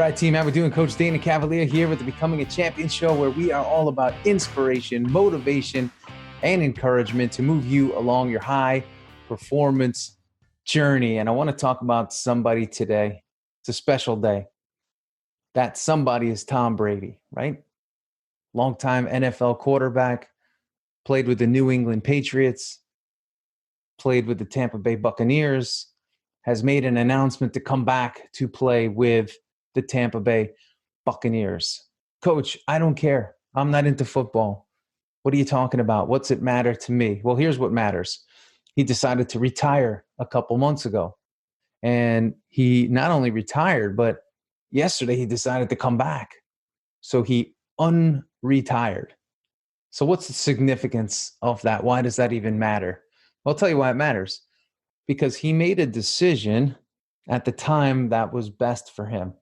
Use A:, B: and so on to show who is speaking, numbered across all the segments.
A: right, team. How we doing? Coach Dana Cavalea here with the Becoming a Champion show, where we are all about inspiration, motivation, and encouragement to move you along your high performance journey. And I want to talk about somebody today. It's a special day. That somebody is Tom Brady, right? Longtime NFL quarterback, played with the New England Patriots, played with the Tampa Bay Buccaneers, has made an announcement to come back to play with the Tampa Bay Buccaneers. Coach, I don't care. I'm not into football. What are you talking about? What's it matter to me? Well, here's what matters. He decided to retire a couple months ago. And he not only retired, but yesterday he decided to come back. So he unretired. So what's the significance of that? Why does that even matter? I'll tell you why it matters. Because he made a decision at the time that was best for him.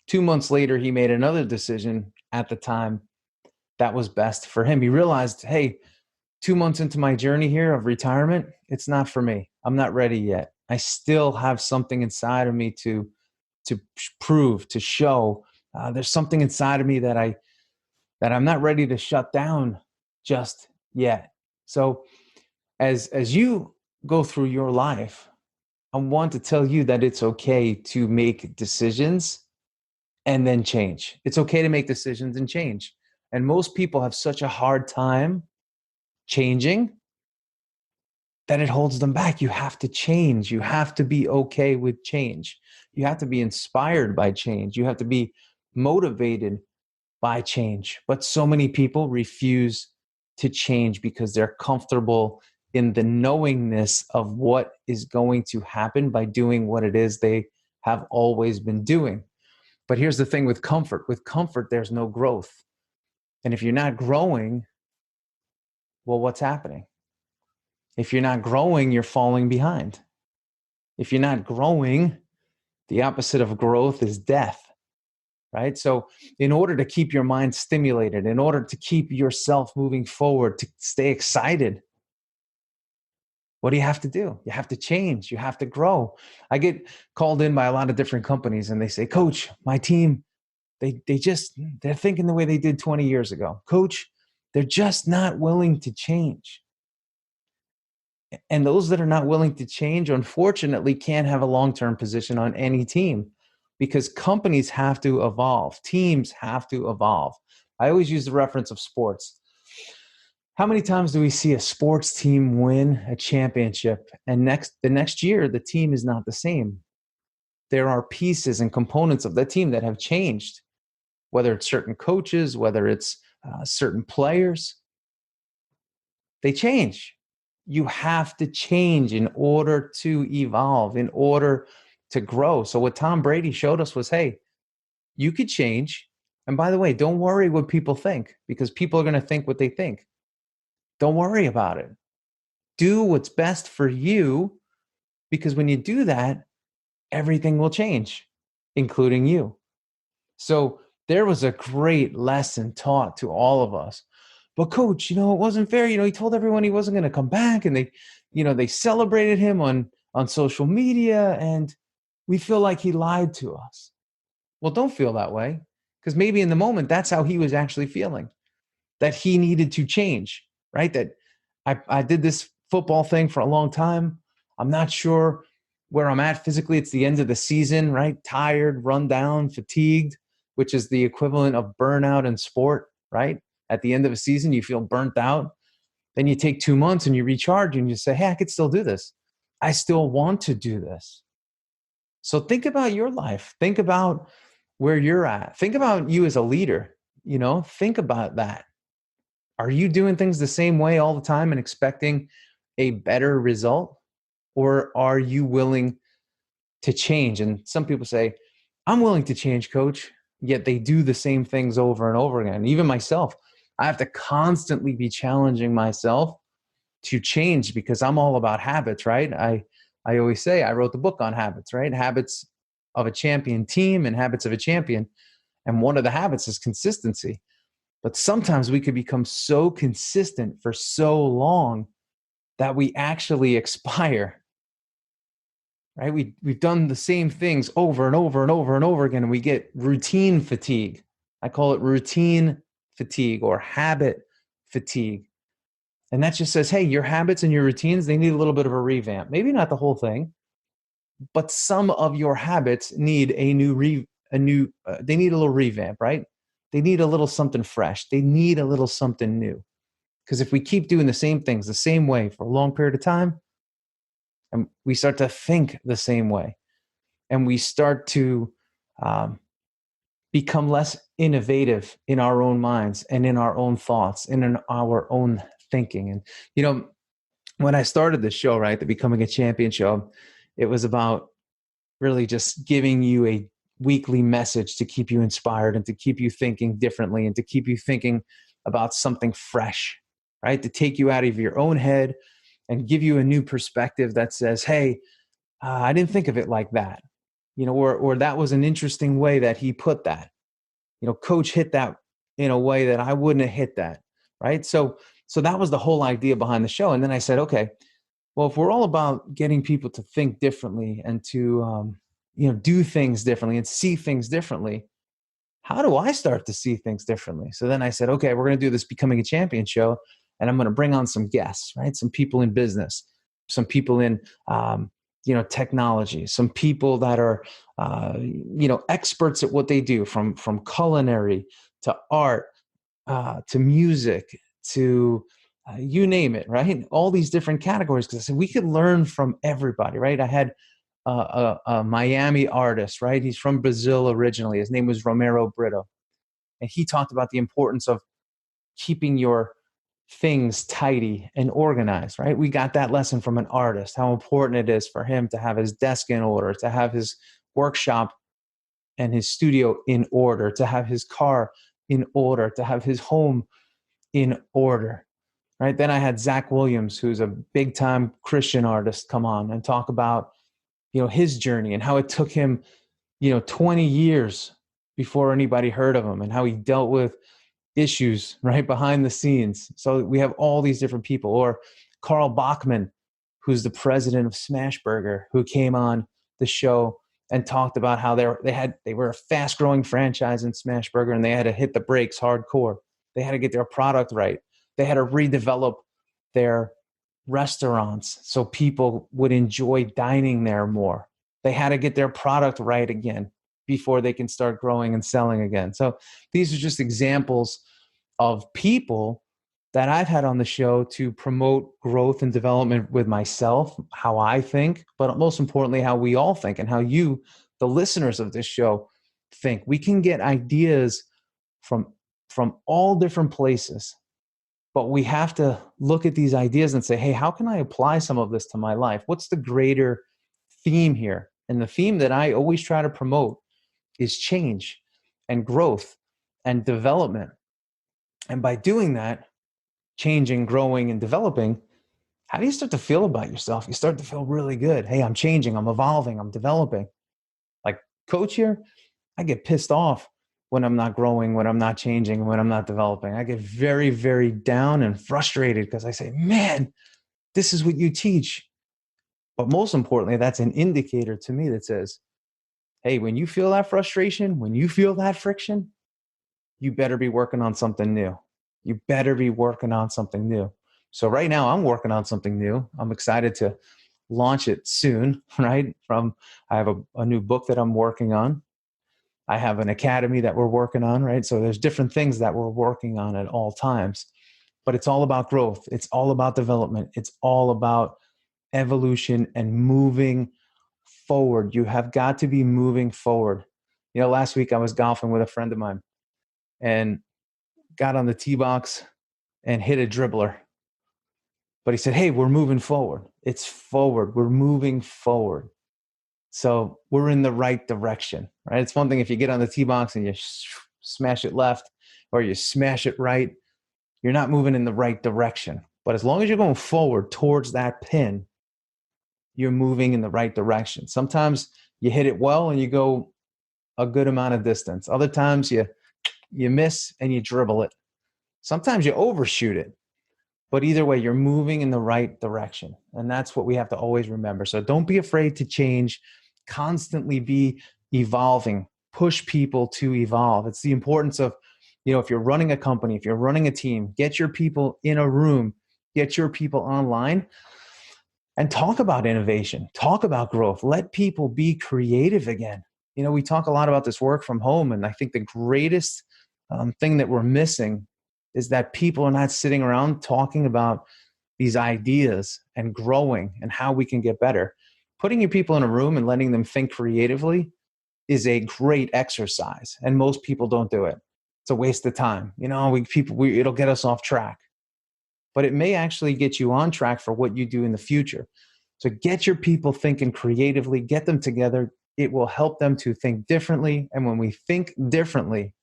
A: 2 months later, he made another decision at the time that was best for him. He realized, hey, 2 months into my journey here of retirement, it's not for me. I'm not ready yet. I still have something inside of me to prove, to show. There's something inside of me that I'm not ready to shut down just yet. So as you go through your life, I want to tell you that it's okay to make decisions and then change. It's okay to make decisions and change. And most people have such a hard time changing that it holds them back. You have to change. You have to be okay with change. You have to be inspired by change. You have to be motivated by change. But so many people refuse to change because they're comfortable in the knowingness of what is going to happen by doing what it is they have always been doing. But here's the thing with comfort. With comfort, there's no growth. And if you're not growing, well, what's happening? If you're not growing, you're falling behind. If you're not growing, the opposite of growth is death, right? So in order to keep your mind stimulated, in order to keep yourself moving forward, to stay excited, what do you have to do? You have to change. You have to grow. I get called in by a lot of different companies and they say, Coach, my team, they're thinking the way they did 20 years ago. Coach, they're just not willing to change. And those that are not willing to change, unfortunately, can't have a long-term position on any team because companies have to evolve. Teams have to evolve. I always use the reference of sports. How many times do we see a sports team win a championship and the next year the team is not the same? There are pieces and components of that team that have changed, whether it's certain coaches, whether it's certain players. They change. You have to change in order to evolve, in order to grow. So what Tom Brady showed us was, hey, you could change. And by the way, don't worry what people think because people are going to think what they think. Don't worry about it. Do what's best for you because when you do that, everything will change, including you. So there was a great lesson taught to all of us. But coach, it wasn't fair. He told everyone he wasn't going to come back and they celebrated him on social media and we feel like he lied to us. Well, don't feel that way because maybe in the moment, that's how he was actually feeling, that he needed to change, right? That I did this football thing for a long time. I'm not sure where I'm at physically. It's the end of the season, right? Tired, run down, fatigued, which is the equivalent of burnout in sport, right? At the end of a season, you feel burnt out. Then you take 2 months and you recharge and you say, hey, I could still do this. I still want to do this. So think about your life. Think about where you're at. Think about you as a leader. Think about that. Are you doing things the same way all the time and expecting a better result? Or are you willing to change? And some people say, I'm willing to change, coach, yet they do the same things over and over again. Even myself, I have to constantly be challenging myself to change because I'm all about habits, right? I always say I wrote the book on habits, right? Habits of a champion team and habits of a champion. And one of the habits is consistency. But sometimes we could become so consistent for so long that we actually expire. right? We've done the same things over and over and over and over again, and we get routine fatigue. I call it routine fatigue or habit fatigue. And that just says, hey, your habits and your routines, they need a little bit of a revamp. Maybe not the whole thing, but some of your habits need they need a little revamp, right? They need a little something fresh. They need a little something new. Because if we keep doing the same things the same way for a long period of time, and we start to think the same way, and we start to um, become less innovative in our own minds and in our own thoughts and in our own thinking. And, when I started the show, right, the Becoming a Champion show, it was about really just giving you a weekly message to keep you inspired and to keep you thinking differently and to keep you thinking about something fresh, right? To take you out of your own head and give you a new perspective that says, hey, I didn't think of it like that, or that was an interesting way that he put that. Coach hit that in a way that I wouldn't have hit that, right? So that was the whole idea behind the show. And then I said, okay, well, if we're all about getting people to think differently and to do things differently and see things differently, how do I start to see things differently? So then I said, okay, we're going to do this Becoming a Champion show, and I'm going to bring on some guests, right? Some people in business, some people in technology, some people that are experts at what they do, from culinary to art to music to you name it, right? All these different categories, because I said we could learn from everybody, right? I had a Miami artist, right? He's from Brazil originally. His name was Romero Brito. And he talked about the importance of keeping your things tidy and organized, right? We got that lesson from an artist, how important it is for him to have his desk in order, to have his workshop and his studio in order, to have his car in order, to have his home in order, right? Then I had Zach Williams, who's a big time Christian artist, come on and talk about, his journey and how it took him, 20 years before anybody heard of him and how he dealt with issues right behind the scenes. So we have all these different people. Or Carl Bachman, who's the president of Smashburger, who came on the show and talked about how they were a fast growing franchise in Smashburger and they had to hit the brakes hardcore. They had to get their product right. They had to redevelop their restaurants so people would enjoy dining there more. They had to get their product right again before they can start growing and selling again. So these are just examples of people that I've had on the show to promote growth and development with myself, how I think, but most importantly, how we all think and how you, the listeners of this show, think. We can get ideas from all different places, but we have to look at these ideas and say, hey, how can I apply some of this to my life? What's the greater theme here? And the theme that I always try to promote is change and growth and development. And by doing that, changing, growing, and developing, how do you start to feel about yourself? You start to feel really good. Hey, I'm changing, I'm evolving, I'm developing. Like coach here, I get pissed off when I'm not growing, when I'm not changing, when I'm not developing. I get very, very down and frustrated because I say, man, this is what you teach. But most importantly, that's an indicator to me that says, hey, when you feel that frustration, when you feel that friction, you better be working on something new. You better be working on something new. So right now I'm working on something new. I'm excited to launch it soon, right? I have a new book that I'm working on. I have an academy that we're working on, right? So there's different things that we're working on at all times, but it's all about growth. It's all about development. It's all about evolution and moving forward. You have got to be moving forward. Last week I was golfing with a friend of mine and got on the tee box and hit a dribbler. But he said, hey, we're moving forward. It's forward. We're moving forward. So we're in the right direction, right? It's one thing if you get on the tee box and you smash it left or you smash it right, you're not moving in the right direction. But as long as you're going forward towards that pin, you're moving in the right direction. Sometimes you hit it well and you go a good amount of distance. Other times you miss and you dribble it. Sometimes you overshoot it. But either way, you're moving in the right direction. And that's what we have to always remember. So don't be afraid to change, constantly be evolving, push people to evolve. It's the importance of, if you're running a company, if you're running a team, get your people in a room, get your people online and talk about innovation, talk about growth, let people be creative again. We talk a lot about this work from home. And I think the greatest thing that we're missing is that people are not sitting around talking about these ideas and growing and how we can get better. Putting your people in a room and letting them think creatively is a great exercise, and most people don't do it. It's a waste of time. It'll get us off track, but it may actually get you on track for what you do in the future. So get your people thinking creatively, get them together. It will help them to think differently. And when we think differently,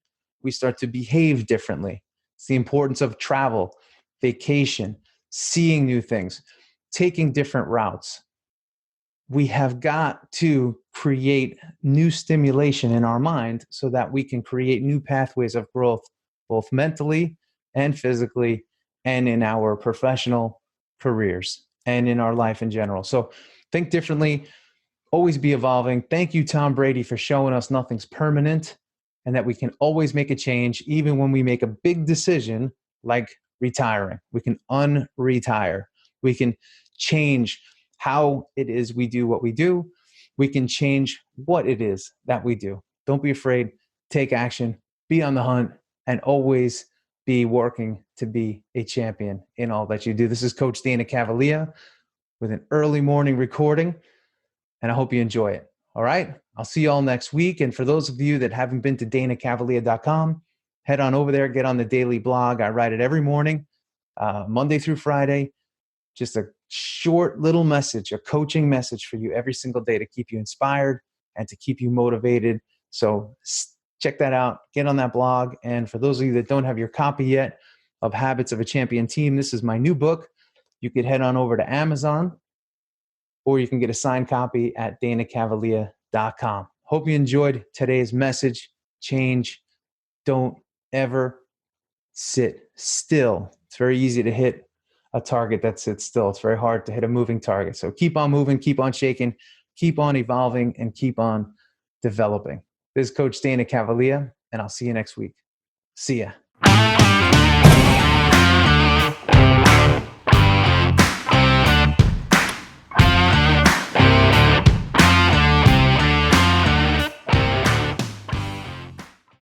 A: we start to behave differently. It's the importance of travel, vacation, seeing new things, taking different routes. We have got to create new stimulation in our mind so that we can create new pathways of growth, both mentally and physically, and in our professional careers and in our life in general. So think differently, always be evolving. Thank you, Tom Brady, for showing us nothing's permanent and that we can always make a change, even when we make a big decision like retiring. We can unretire. We can change how it is we do what we do. We can change what it is that we do. Don't be afraid. Take action. Be on the hunt and always be working to be a champion in all that you do. This is Coach Dana Cavalea with an early morning recording, and I hope you enjoy it. All right? I'll see you all next week. And for those of you that haven't been to danacavalea.com, head on over there, get on the daily blog. I write it every morning, Monday through Friday. Just a short little message, a coaching message for you every single day to keep you inspired and to keep you motivated. So check that out. Get on that blog. And for those of you that don't have your copy yet of Habits of a Champion Team, this is my new book. You could head on over to Amazon, or you can get a signed copy at danacavalea.com. Hope you enjoyed today's message. Change. Don't ever sit still. It's very easy to hit a target that sits still. It's very hard to hit a moving target. So keep on moving, keep on shaking, keep on evolving, and keep on developing. This is Coach Dana Cavalea, and I'll see you next week. See ya.